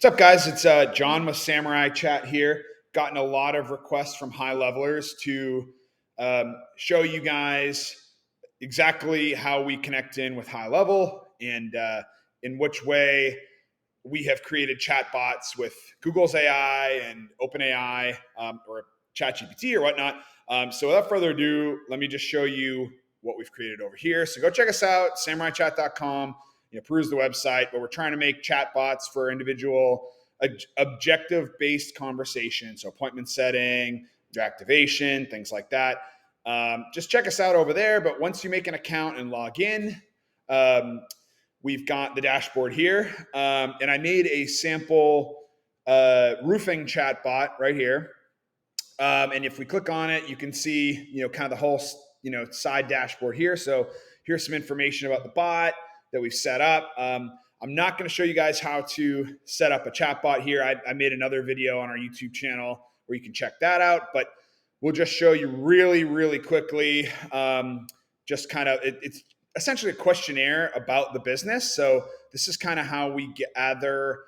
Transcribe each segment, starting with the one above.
What's up, guys? It's John with SamuraiChat here. Gotten a lot of requests from high levelers to show you guys exactly how we connect in with high level and in which way we have created chatbots with Google's AI and OpenAI or ChatGPT or whatnot. So without further ado, let me just show you what we've created over here. So go check us out, SamuraiChat.com. Peruse the website, but we're trying to make chatbots for individual objective-based conversation. So appointment setting, activation, things like that. Just check us out over there. But once you make an account and log in, we've got the dashboard here. And I made a sample roofing chatbot right here. And if we click on it, you can see, kind of the whole, side dashboard here. So here's some information about the bot that we've set up. I'm not going to show you guys how to set up a chatbot here. I made another video on our YouTube channel where you can check that out, but we'll just show you really, really quickly. Just kind of, it's essentially a questionnaire about the business. So this is kind of how we gather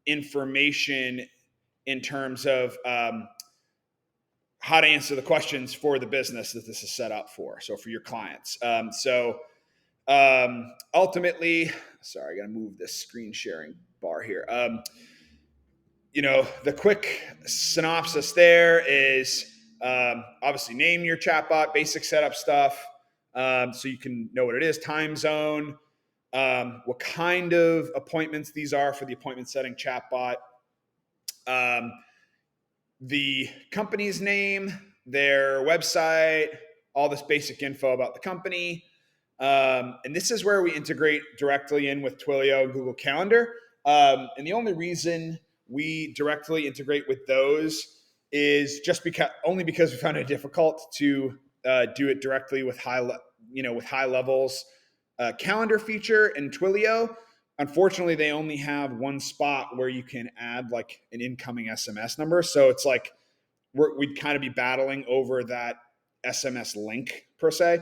information in terms of how to answer the questions for the business that this is set up for. So for your clients. Ultimately, sorry, I got to move this screen sharing bar here. The quick synopsis there is obviously name your chatbot, basic setup stuff, so you can know what it is, time zone, what kind of appointments these are for the appointment setting chatbot, the company's name, their website, all this basic info about the company. And this is where we integrate directly in with Twilio and Google Calendar. And the only reason we directly integrate with those is just because we found it difficult to do it directly with high levels calendar feature in Twilio. Unfortunately, they only have one spot where you can add like an incoming SMS number. So it's like we'd kind of be battling over that SMS link per se.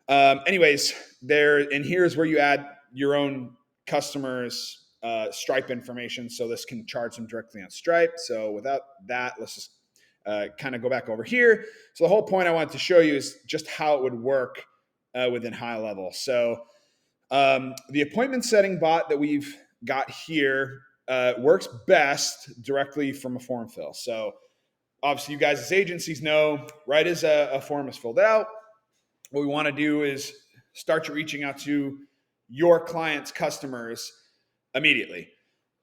Anyways, here's where you add your own customers' Stripe information. So this can charge them directly on Stripe. So without that, let's just kind of go back over here. So the whole point I wanted to show you is just how it would work within high level. So the appointment setting bot that we've got here works best directly from a form fill. So obviously you guys as agencies know, right as a form is filled out, what we want to do is start reaching out to your clients' customers immediately.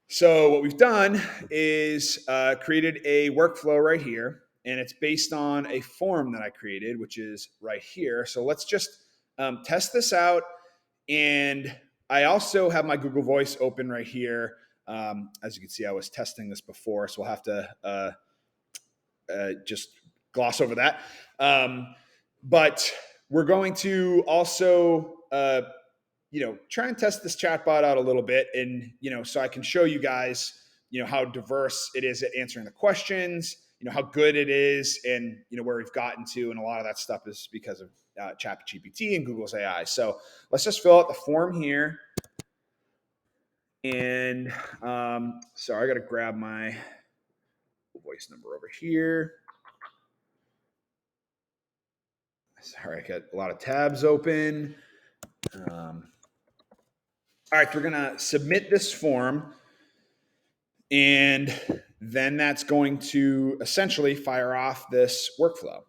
So what we've done is created a workflow right here, and it's based on a form that I created, which is right here. So let's just test this out. And I also have my Google Voice open right here. As you can see, I was testing this before, so we'll have to just gloss over that. But we're going to also, try and test this chatbot out a little bit, and so I can show you guys, how diverse it is at answering the questions, how good it is, and where we've gotten to, and a lot of that stuff is because of ChatGPT and Google's AI. So let's just fill out the form here, and sorry, I got to grab my voice number over here. Sorry, I got a lot of tabs open. All right, we're going to submit this form, and then that's going to essentially fire off this workflow.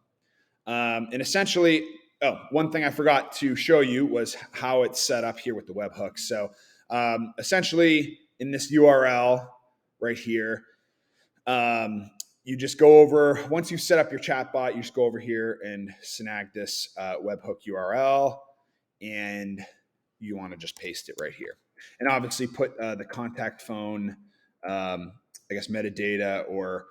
And essentially, one thing I forgot to show you was how it's set up here with the webhooks. So essentially, in this URL right here, you just go over, once you've set up your chatbot, you just go over here and snag this webhook URL, and you want to just paste it right here. And obviously put the contact phone, metadata or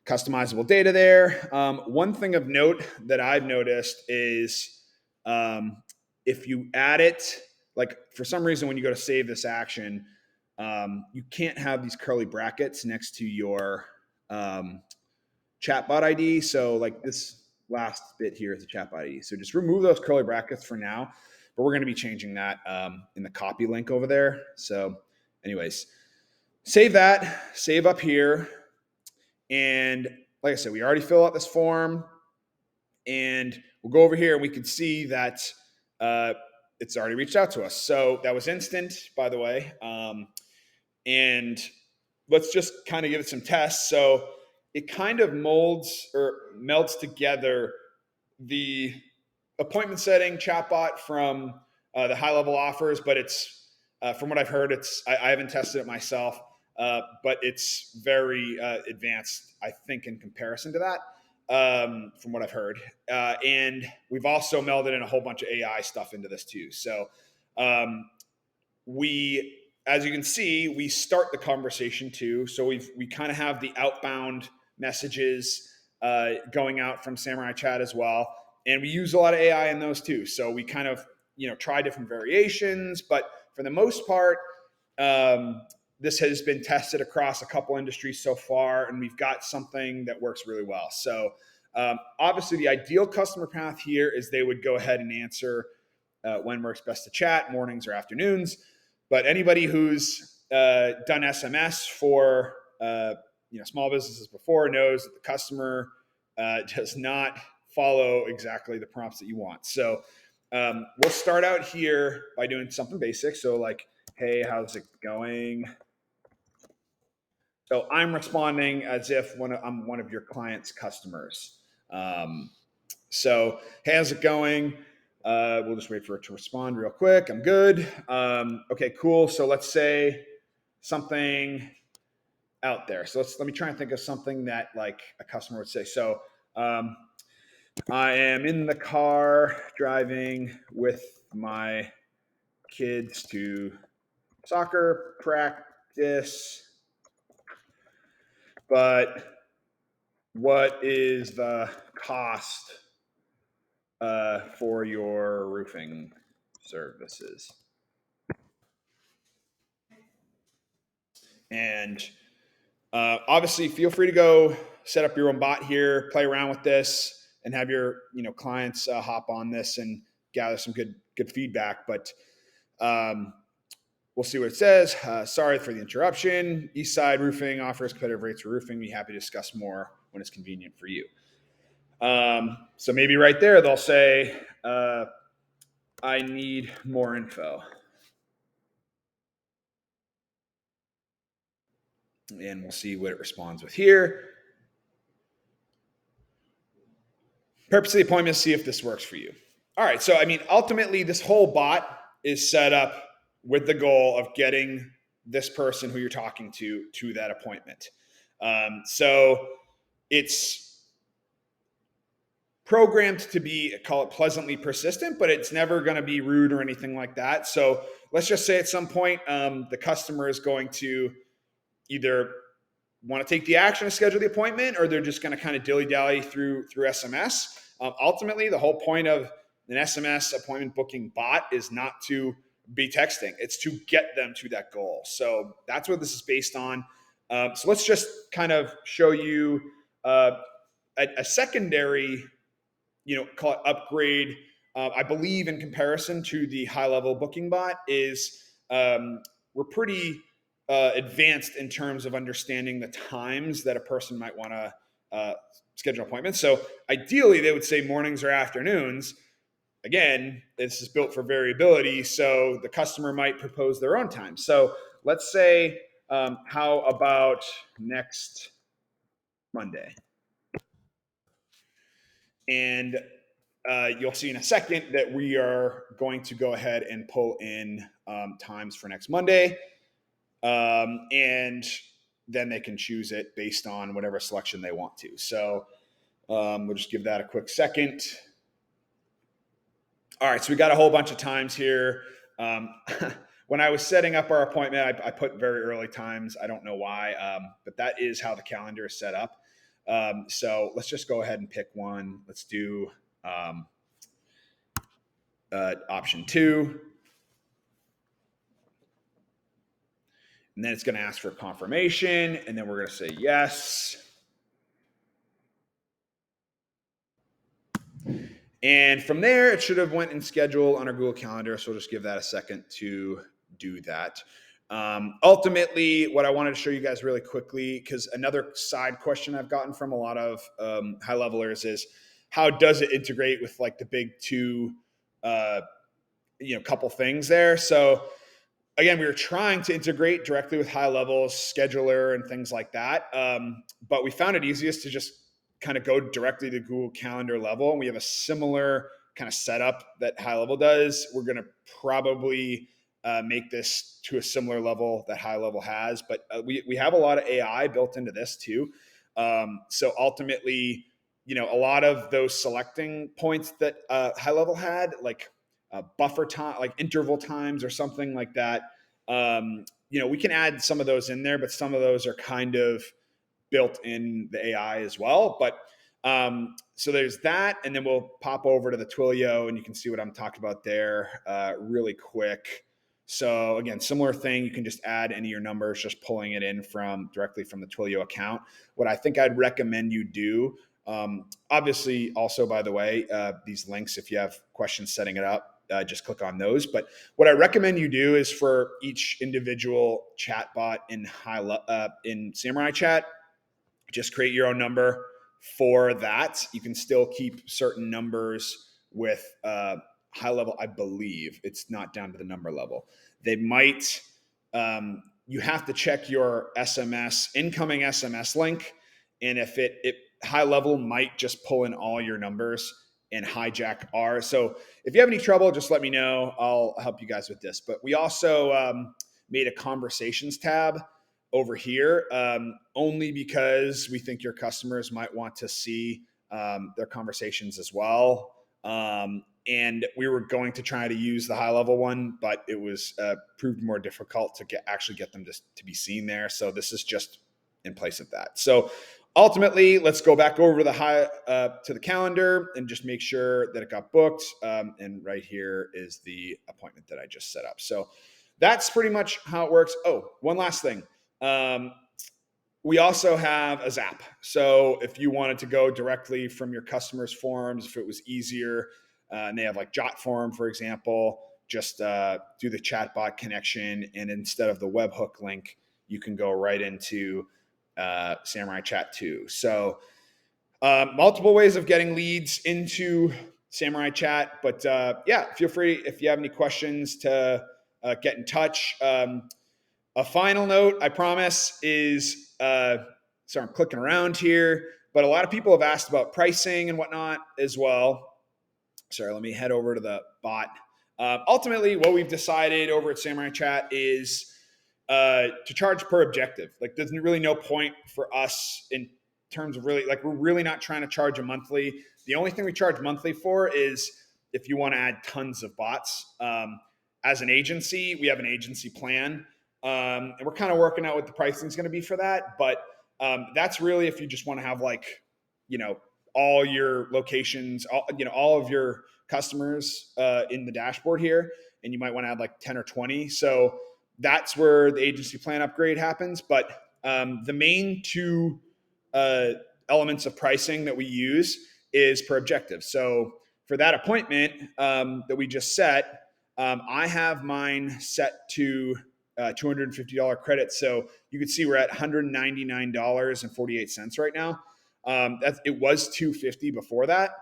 customizable data there. One thing of note that I've noticed is if you add it, like for some reason when you go to save this action, you can't have these curly brackets next to your chatbot ID. So like this last bit here is the chatbot ID. So just remove those curly brackets for now, but we're going to be changing that in the copy link over there. So anyways, Save that, save up here. And like I said, we already fill out this form, and we'll go over here and we can see that it's already reached out to us. So that was instant, by the way. And let's just kind of give it some tests. So it kind of molds or melds together the appointment setting chatbot from the Highlevel offers, but it's from what I've heard, I haven't tested it myself, but it's very advanced, I think, in comparison to that. From what I've heard, and we've also melded in a whole bunch of AI stuff into this too. So we, as you can see, we start the conversation too. So we kind of have the outbound messages going out from SamuraiChat as well, and we use a lot of AI in those too. So we kind of try different variations, but for the most part, this has been tested across a couple industries so far, and we've got something that works really well. So obviously, the ideal customer path here is they would go ahead and answer when works best to chat, mornings or afternoons. But anybody who's done SMS for small businesses before knows that the customer does not follow exactly the prompts that you want. So we'll start out here by doing something basic. So like, hey, how's it going? So I'm responding as if I'm one of your client's customers. So hey, how's it going? We'll just wait for it to respond real quick. I'm good. Okay, cool. So let's say something out there. So let me try and think of something that like a customer would say. So I am in the car driving with my kids to soccer practice, but what is the cost for your roofing services? And obviously, feel free to go set up your own bot here, play around with this, and have your clients hop on this and gather some good feedback. But we'll see what it says. Sorry for the interruption. Eastside Roofing offers competitive rates for roofing. Be happy to discuss more when it's convenient for you. So maybe right there they'll say, I need more info. And we'll see what it responds with here. Purpose of the appointment is see if this works for you. All right. So, I mean, ultimately, this whole bot is set up with the goal of getting this person who you're talking to that appointment. So it's programmed to be, call it pleasantly persistent, but it's never going to be rude or anything like that. So let's just say at some point, the customer is going to either want to take the action to schedule the appointment, or they're just going to kind of dilly-dally through SMS. Ultimately, the whole point of an SMS appointment booking bot is not to be texting. It's to get them to that goal. So that's what this is based on. So let's just kind of show you a secondary, call it upgrade. I believe in comparison to the Highlevel booking bot is we're pretty advanced in terms of understanding the times that a person might want to schedule appointments. So ideally, they would say mornings or afternoons. Again, this is built for variability, so the customer might propose their own time. So let's say, how about next Monday? And you'll see in a second that we are going to go ahead and pull in times for next Monday. And then they can choose it based on whatever selection they want to. So we'll just give that a quick second. All right, so we got a whole bunch of times here. When I was setting up our appointment, I put very early times. I don't know why, but that is how the calendar is set up. So let's just go ahead and pick one. Let's do option 2. And then it's going to ask for confirmation, and then we're going to say yes. And from there, it should have went and scheduled on our Google Calendar. So we'll just give that a second to do that. Ultimately, what I wanted to show you guys really quickly, because another side question I've gotten from a lot of high levelers is, how does it integrate with like the big two, couple things there? So again, we were trying to integrate directly with Highlevel's scheduler and things like that. But we found it easiest to just kind of go directly to Google Calendar level. And we have a similar kind of setup that Highlevel does. We're going to probably make this to a similar level that Highlevel has. But we have a lot of AI built into this too. So ultimately, a lot of those selecting points that Highlevel had, like buffer time, like interval times or something like that. We can add some of those in there, but some of those are kind of built in the AI as well. But so there's that, and then we'll pop over to the Twilio, and you can see what I'm talking about there really quick. So again, similar thing. You can just add any of your numbers, just pulling it in directly from the Twilio account. What I think I'd recommend you do, obviously, also by the way, these links, if you have questions setting it up, just click on those. But what I recommend you do is for each individual chatbot in SamuraiChat, just create your own number for that. You can still keep certain numbers with Highlevel. I believe it's not down to the number level. They might. You have to check your incoming SMS link, and if it Highlevel might just pull in all your numbers and hijack ours. So if you have any trouble, just let me know. I'll help you guys with this. But we also made a conversations tab over here, only because we think your customers might want to see their conversations as well. And we were going to try to use the Highlevel one, but it was proved more difficult to get them to be seen there. So this is just in place of that. So ultimately, let's go back over to the calendar and just make sure that it got booked. And right here is the appointment that I just set up. So that's pretty much how it works. Oh, one last thing. We also have a Zap. So if you wanted to go directly from your customers' forums, if it was easier, and they have like Jot form, for example, just do the chatbot connection. And instead of the webhook link, you can go right into SamuraiChat too. So multiple ways of getting leads into SamuraiChat. But yeah, feel free if you have any questions to get in touch. A final note, I promise, is sorry, I'm clicking around here, but a lot of people have asked about pricing and whatnot as well. Sorry, let me head over to the bot. Ultimately, what we've decided over at SamuraiChat is to charge per objective. Like, there's really no point for us in terms of we're really not trying to charge a monthly. The only thing we charge monthly for is if you want to add tons of bots. As an agency, we have an agency plan. And we're kind of working out what the pricing is going to be for that. But that's really if you just want to have all your locations, all of your customers in the dashboard here, and you might want to add like 10 or 20. So that's where the agency plan upgrade happens. But the main two elements of pricing that we use is per objective. So for that appointment that we just set, I have mine set to $250 credit. So you can see we're at $199.48 right now. It was $250 before that.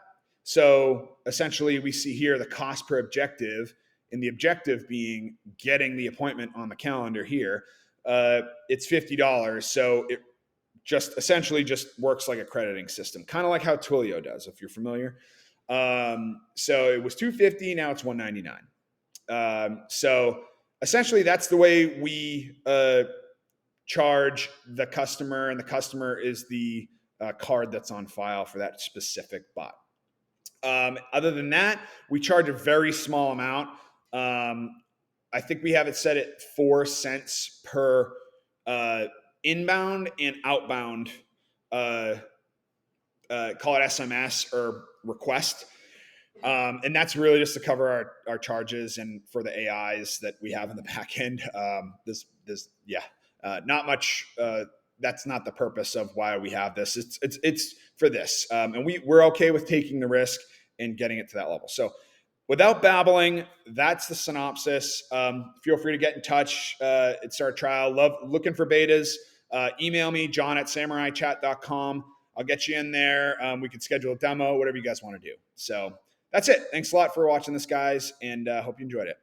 So essentially we see here the cost per objective, and the objective being getting the appointment on the calendar here. It's $50. So it just essentially just works like a crediting system, kind of like how Twilio does, if you're familiar. So it was $250, now it's $199. So essentially that's the way we charge the customer, and the customer is the card that's on file for that specific bot. Other than that, we charge a very small amount. I think we have it set at 4 cents per inbound and outbound, call it SMS or request. And that's really just to cover our charges and for the AIs that we have in the back end. Not much. That's not the purpose of why we have this. It's for this, and we're okay with taking the risk and getting it to that level. So without babbling, that's the synopsis. Feel free to get in touch. It's our trial. Looking for betas. Email me, john@samuraichat.com. I'll get you in there. We can schedule a demo, whatever you guys want to do. So that's it. Thanks a lot for watching this, guys, and hope you enjoyed it.